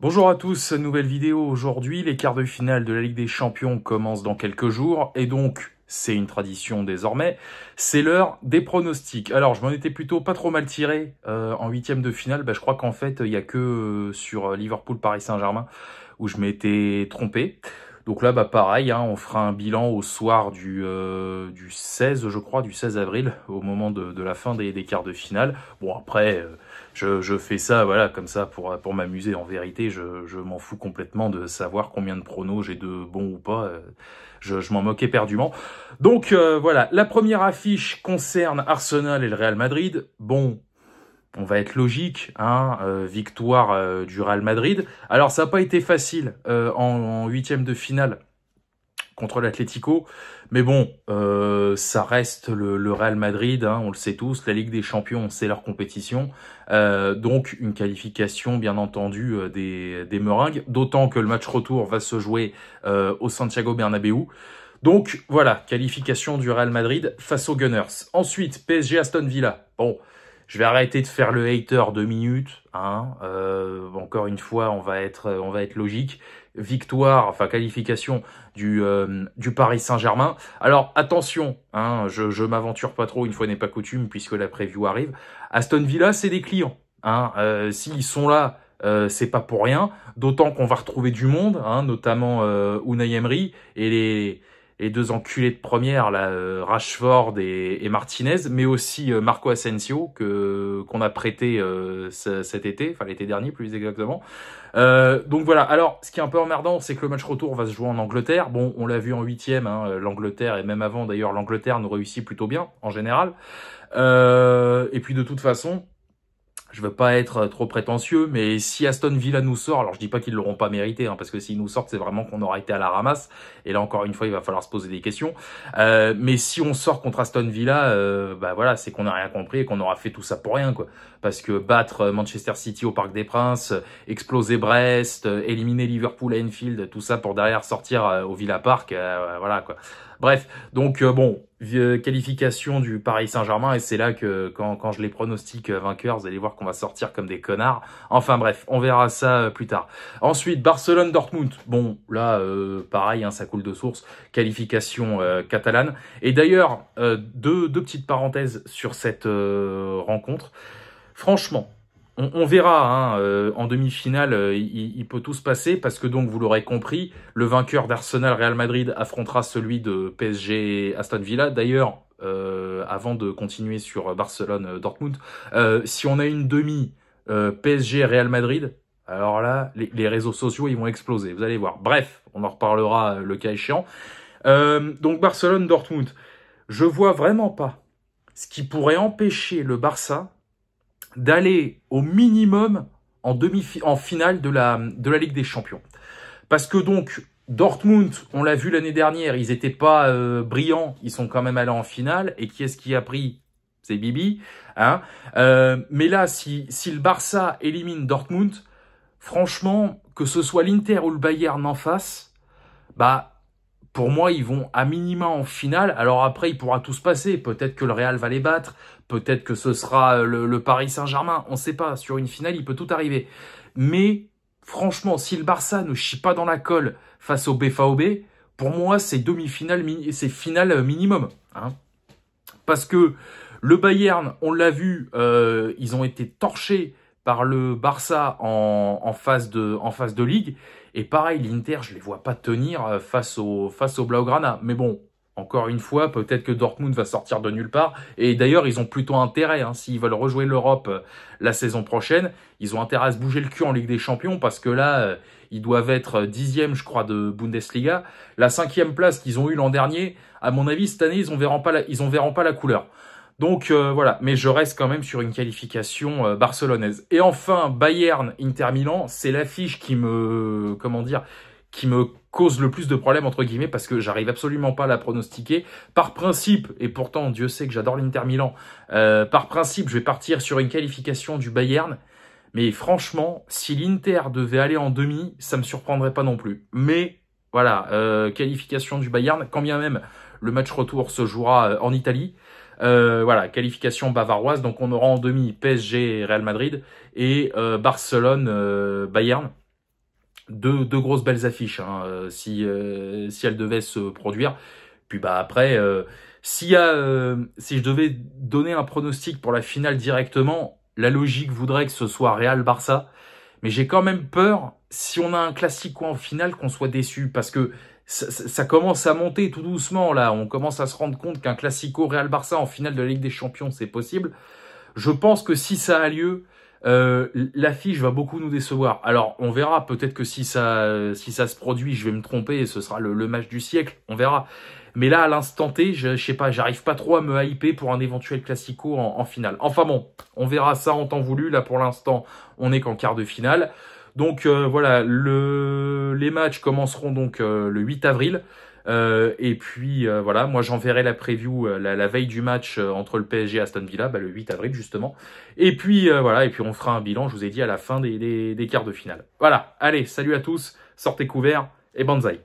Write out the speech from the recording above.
Bonjour à tous, nouvelle vidéo aujourd'hui. Les quarts de finale de la Ligue des Champions commencent dans quelques jours et donc c'est une tradition désormais. C'est l'heure des pronostics. Alors je m'en étais plutôt pas trop mal tiré en huitième de finale. Je crois qu'en fait il y a que sur Liverpool-Paris Saint-Germain où je m'étais trompé. Donc là, pareil, hein, on fera un bilan au soir du 16, je crois, du 16 avril, au moment de la fin des quarts de finale. Bon, après, je fais ça, voilà, comme ça, pour m'amuser. En vérité, je m'en fous complètement de savoir combien de pronos j'ai de bons ou pas. Je m'en moque éperdument. Donc, voilà, la première affiche concerne Arsenal et le Real Madrid. Bon, on va être logique, hein, victoire du Real Madrid. Alors, ça n'a pas été facile en huitième de finale contre l'Atlético, mais bon, ça reste le Real Madrid, hein, on le sait tous, la Ligue des Champions, c'est leur compétition, donc une qualification, bien entendu, des Meringues, d'autant que le match retour va se jouer au Santiago Bernabéu. Donc, voilà, qualification du Real Madrid face aux Gunners. Ensuite, PSG Aston Villa. Bon, je vais arrêter de faire le hater 2 minutes. Hein. Encore une fois, on va être logique. Victoire, enfin qualification du Paris Saint-Germain. Alors attention, hein, je m'aventure pas trop, une fois n'est pas coutume, puisque la preview arrive. Aston Villa, c'est des clients. Hein. S'ils sont là, c'est pas pour rien. D'autant qu'on va retrouver du monde, hein, notamment Unai Emery et les deux enculés de première, là, Rashford et Martinez, mais aussi Marco Asensio, qu'on a prêté cet été, enfin l'été dernier plus exactement. Donc voilà, alors ce qui est un peu emmerdant, c'est que le match retour va se jouer en Angleterre. Bon, on l'a vu en huitième, hein, l'Angleterre, et même avant d'ailleurs, l'Angleterre nous réussit plutôt bien, en général. Et puis de toute façon, je veux pas être trop prétentieux, mais si Aston Villa nous sort, alors je dis pas qu'ils l'auront pas mérité, hein, parce que s'ils nous sortent, c'est vraiment qu'on aura été à la ramasse. Et là, encore une fois, il va falloir se poser des questions. Mais si on sort contre Aston Villa, voilà, c'est qu'on n'a rien compris et qu'on aura fait tout ça pour rien, quoi. Parce que battre Manchester City au Parc des Princes, exploser Brest, éliminer Liverpool à Anfield, tout ça pour derrière sortir au Villa Park, voilà, quoi. Bref, donc bon, qualification du Paris Saint-Germain, et c'est là que quand je les pronostique vainqueurs, vous allez voir qu'on va sortir comme des connards. Enfin bref, on verra ça plus tard. Ensuite, Barcelone-Dortmund. Bon, là, pareil, hein, ça coule de source. Qualification catalane. Et d'ailleurs, deux petites parenthèses sur cette rencontre. Franchement, on verra, hein, en demi-finale, il peut tout se passer parce que donc, vous l'aurez compris, le vainqueur d'Arsenal-Real Madrid affrontera celui de PSG-Aston Villa. D'ailleurs, avant de continuer sur Barcelone-Dortmund, si on a une demi PSG-Real Madrid, alors là, les réseaux sociaux, ils vont exploser, vous allez voir. Bref, on en reparlera le cas échéant. Donc Barcelone-Dortmund, je vois vraiment pas ce qui pourrait empêcher le Barça d'aller au minimum en finale de la Ligue des Champions. Parce que donc, Dortmund, on l'a vu l'année dernière, ils étaient pas brillants, ils sont quand même allés en finale. Et qui est-ce qui a pris? C'est Bibi. Hein, mais là, si le Barça élimine Dortmund, franchement, que ce soit l'Inter ou le Bayern en face, pour moi, ils vont à minima en finale. Alors après, il pourra tout se passer. Peut-être que le Real va les battre. Peut-être que ce sera le Paris Saint-Germain. On ne sait pas. Sur une finale, il peut tout arriver. Mais franchement, si le Barça ne chie pas dans la colle face au BVB, pour moi, c'est demi-finale, c'est finale minimum. Hein. Parce que le Bayern, on l'a vu, ils ont été torchés par le Barça en phase de ligue. Et pareil, l'Inter, je les vois pas tenir face au Blaugrana. Mais bon, encore une fois, peut-être que Dortmund va sortir de nulle part. Et d'ailleurs, ils ont plutôt intérêt, hein, s'ils veulent rejouer l'Europe la saison prochaine, ils ont intérêt à se bouger le cul en Ligue des Champions parce que là, ils doivent être 10e, je crois, de Bundesliga. La 5e place qu'ils ont eue l'an dernier, à mon avis, cette année, ils en verront pas la couleur. Donc voilà, mais je reste quand même sur une qualification barcelonaise. Et enfin, Bayern-Inter Milan, c'est l'affiche qui me cause le plus de problèmes, entre guillemets, parce que j'arrive absolument pas à la pronostiquer. Par principe, et pourtant, Dieu sait que j'adore l'Inter Milan, par principe, je vais partir sur une qualification du Bayern. Mais franchement, si l'Inter devait aller en demi, ça me surprendrait pas non plus. Mais voilà, qualification du Bayern, quand bien même le match retour se jouera en Italie. Voilà, qualification bavaroise. Donc on aura en demi PSG Real Madrid et Barcelone Bayern. deux grosses belles affiches, hein, si elles devaient se produire. Puis bah après, si je devais donner un pronostic pour la finale directement, la logique voudrait que ce soit Real-Barça. Mais j'ai quand même peur, si on a un classico en finale, qu'on soit déçu. Parce que ça commence à monter tout doucement, là. On commence à se rendre compte qu'un classico Real-Barça en finale de la Ligue des Champions, c'est possible. Je pense que si ça a lieu, l'affiche va beaucoup nous décevoir. Alors, on verra. Peut-être que si ça se produit, je vais me tromper et ce sera le match du siècle. On verra. Mais là, à l'instant T, je sais pas, j'arrive pas trop à me hyper pour un éventuel classico en finale. Enfin bon, on verra ça en temps voulu. Là, pour l'instant, on n'est qu'en quart de finale. Donc voilà, les matchs commenceront donc le 8 avril. Et puis voilà, moi j'enverrai la preview la veille du match entre le PSG et Aston Villa, le 8 avril justement. Et puis voilà, et puis on fera un bilan, je vous ai dit, à la fin des quarts de finale. Voilà, allez, salut à tous, sortez couverts et banzai.